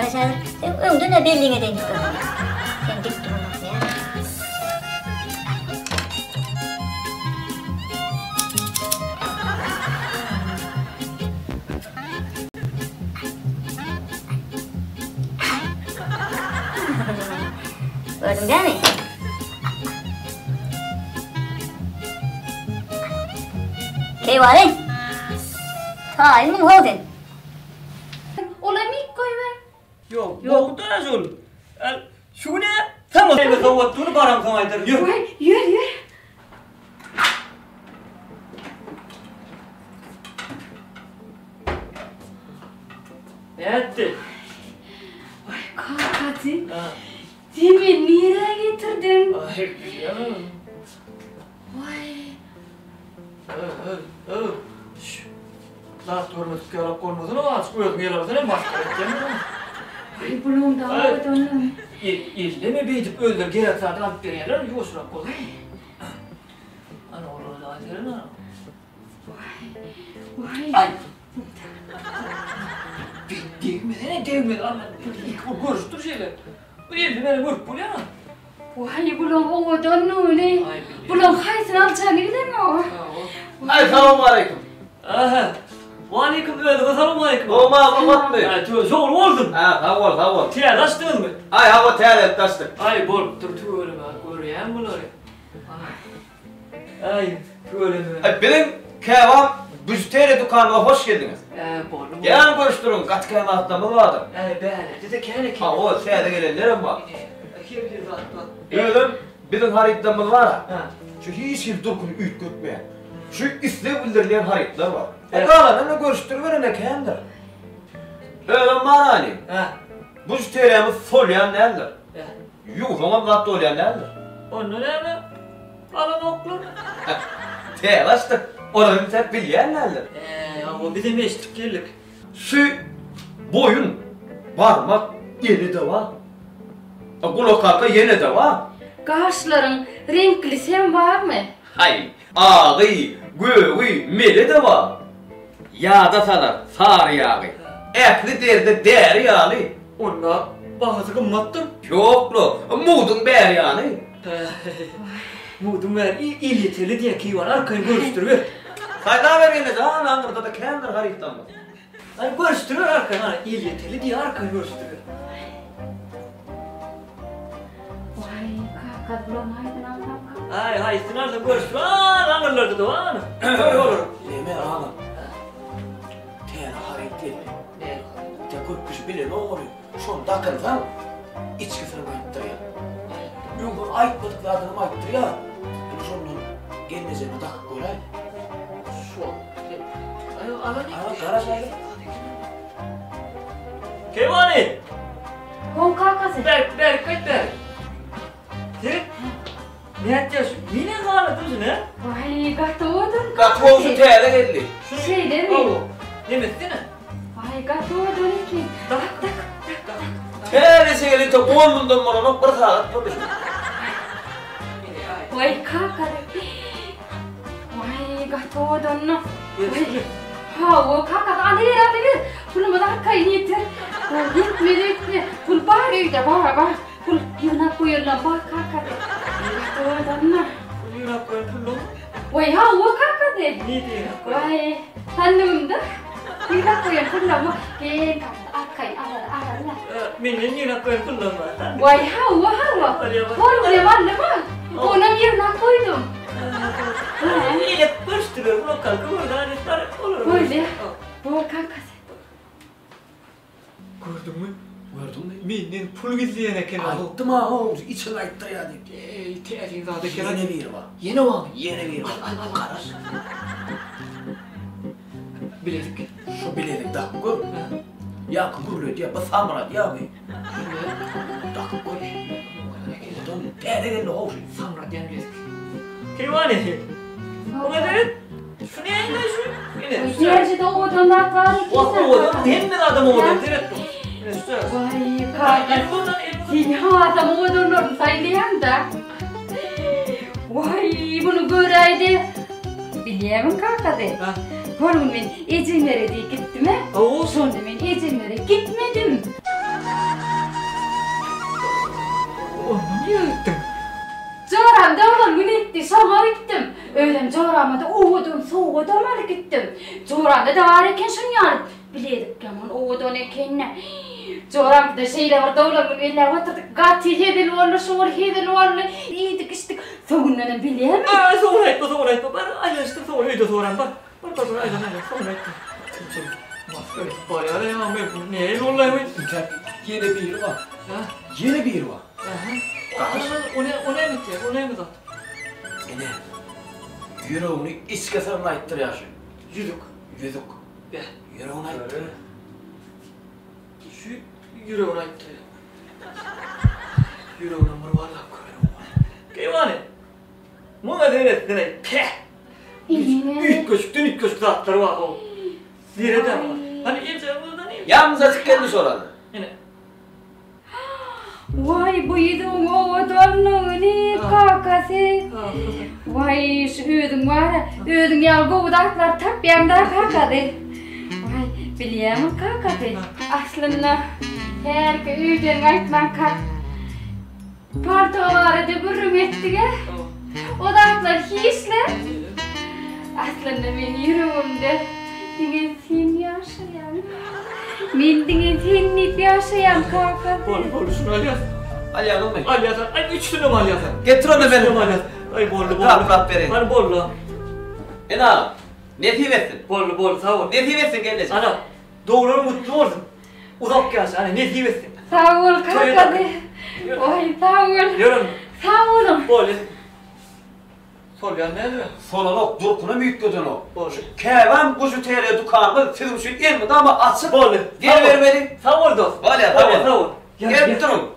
sen öňde ne belliňe de dik durma. Sen dik durmasın ya. Gördün değil mi? Keyvaren. Ta ilmin holdin. Ola mik koyver. Yok da nasıl? Şu ne? Tamam. Ben kavatını baram kamaydır. Yürü. Vay, yürü. Ne etti? Vay kakati. Demi nereye getirdin? Ay canım. Vay. Zaten görmedik yarak olmadığını ama az koyalım yalavuzunu en başka edeceğim. Vay bulun da odanım. İlleme beycip öldür gerek zaten alıp bir yerler yoğuşurak koyalım. Ana olur da azırın ana. Vay. Ay. Değmedi ama. Görüştür şeyler. Bu yerli beni vurup buluyor mu? Vay bulun odanım ne? Bulun haysın alacağını bilir mi o? Ay selamun aleyküm. Aha. Aleyküm selamun aleyküm. Olma mı? Ha, zor oldum. Ha, havol. Tiyaz açtın mı? Ay hava terlet taştık. Ay bol dur öyle mi? Görüyen bunları. Ay böyle mi? Ay benim kevam Büztere dükkanına hoş geldiniz. Bol. Gel görüştürün kat kevamattan mı vardı? Böyle dedi kene Ha o seyde gelenlerim var. Kim bilir bak. Öyle bizim haritamız var. Ha. Şu hiç yıl dokunu üyt götmeyen. Şu isli bildirilen haritlar var. Kalanını görüştürüverin ne kendir. Öyle marani. Ha. Büzteremiz solyan nedir? Yuhuma kattı olyan nedir? Onu ne mi? Alan oklu. Telaştık. Onu sen bilyen nedir? Ya o bizim eşlik geldik. Şu boyun, parmak yeni de var. Kulak arka yeni de var. Kaşların renkli sen var mı? Hay, ağı, göğü, meli de var. Yağda salar, sarı yağı. Etli derdi der yağlı. Onunla bazı kımmattır. Yoklu, mudun ber yani. Mudum ver, ileteli diye ki var, arkayı görüştürüver. Sayda veriniz ha, anlamda da kendir haritamız. Ay görüştürüver arkayı, ileteli diye arkayı görüştürüver. Vay kakat bulun haydın anlam. Hay, sınarsa görüştürüver, anırlardı da var. Öyle olur. Leme ağam. Tene hariteli. Ne? Te köpüş bile ne oluyor? Şunu takın tam, içkisini ayıttırıyor. Yungur ayıtmadıklarını ayıttırıyor. Yani şunun gelmeyeceğini takıp koyay. Şu. Ay, alan Aa, karajaylı. Kevani! Hon kakası. Berk. Sen? Ne yapıyorsun? Yine ağladın ne? Vay gatodun Katı olsun teyze geldi. Şey değil mi? Ne mesleğine? Vay gatodun iki. Tak. Teyze geldi, oğlundan bana bak, bir saat konuşun. Vay kakade. Vay gatodun. Vay. Ha o kakat alir. Pul madak kayın yeter. Gitmedi. Pul bari de var. Pul yuna koyulan bak kakade. Gatodun. Yuna koyun pullum. Vay ha o kakade. Ne diye? Vay hanım da. Yuna koyun pullama. Gen akay ara. Benim yuna koyun pullum var. Vay ha. Var ne var? Onun yerine koydum. İyi görüştürüyor. Bunu kalkıp oradan etler olur. Böyle. Bu kakası. Gördün mü? Gördün mü? Benim pul gizleyene kenar. Alttım ha, içine ayıttır yani. Teyzin zaten kenar. Yeni bir var. Yeni var. Yeni bir var. Karar. Bilezik. Şu bilezik takıp koy. Ya kıkırlıyor diye, basamra diye mi? Takıp koy. Odan teyze geldi hoş. Samrat diyen bilezik. Kevani. O ne dedin? Şu ne yayınlar şu? Yine. Gerçi de odanlar var iki Bak o adam hem de adam oldu. Direttim. Vay kakası. Seni adam odanlar saylayan da. Vay bunu göreydi. Biliyorum kakası. Oğlum ben Ecinler'e diye gittim he. Olsun. Sonra ben Ecinler'e gitmedim. gitti, sama gittim. Öğlen coğramada uğudum, soğudum alı gittim. Coğramda da var eken şun yani. Biledik yaman uğudun ekenine. Coğramda şeyler var, dağlar eller oturduk. Gati hedil oldu, şuur hedil oldu. İyiydik içtik. Soğunlanın bileyim mi? Soğur etme. Ben aylaştım soğur heyde soğuran bak. Bak aylan soğur etme. Bak bayağı ya ben neye yollayayım? Yine bir yeri var. Ha? Yine bir yeri var. O ne mi diye? O ne mi zat? Yine. Yüreğini içki sarına ittiriyor. Yüzük. Yüzük. Ya. Yüreğine ittiriyor. Şu yüreğine ittiriyor. Yüreğine mırvarlak koyuyorum. Keyvane. Muna deney. Peh. Üç köşk zatları var o. Zirede var. Hani iyice buradan iyi. Yalnız açık geldi sonra. Yine. Vay bu yedin uğudun ne kakası. Vay şu ödün var ya, ödün yalgı udaklar tak bir anda kakadı. Vay biliyemem kakadı. Aslında her ki ödün aytman kak. Paltoları da gürüm etti ya. Odaklar hiçler. Aslında ben yüreğimde dine sen yaşayan. Ben dine sen nip yaşayan kakadı. Bol şunu Aliyaz. Aliyaz olmayın. Aliyaz. Ay 3 tane mi Aliyaz? Getir onu benim. Ay bol. Rahat verin. Hani bol. Ena. Ne etsin? Bol sağ ol. Ne etsin geldi? Ana doğru mutlu olsun. Uzak gelsin. Hani ne etsin? Sağ ol kakadı. Oy sağ ol. Yarın. Sağ olun. Bol. Sol yan ne diyor? Sonra durkuna büyük gödün o. Bol. Kevan kuzu TL dukanı sizin şu ilmi ama açık. Bol. Gel ver beni. Sağ ol dost. Vale, Sağ ol. Gel durun.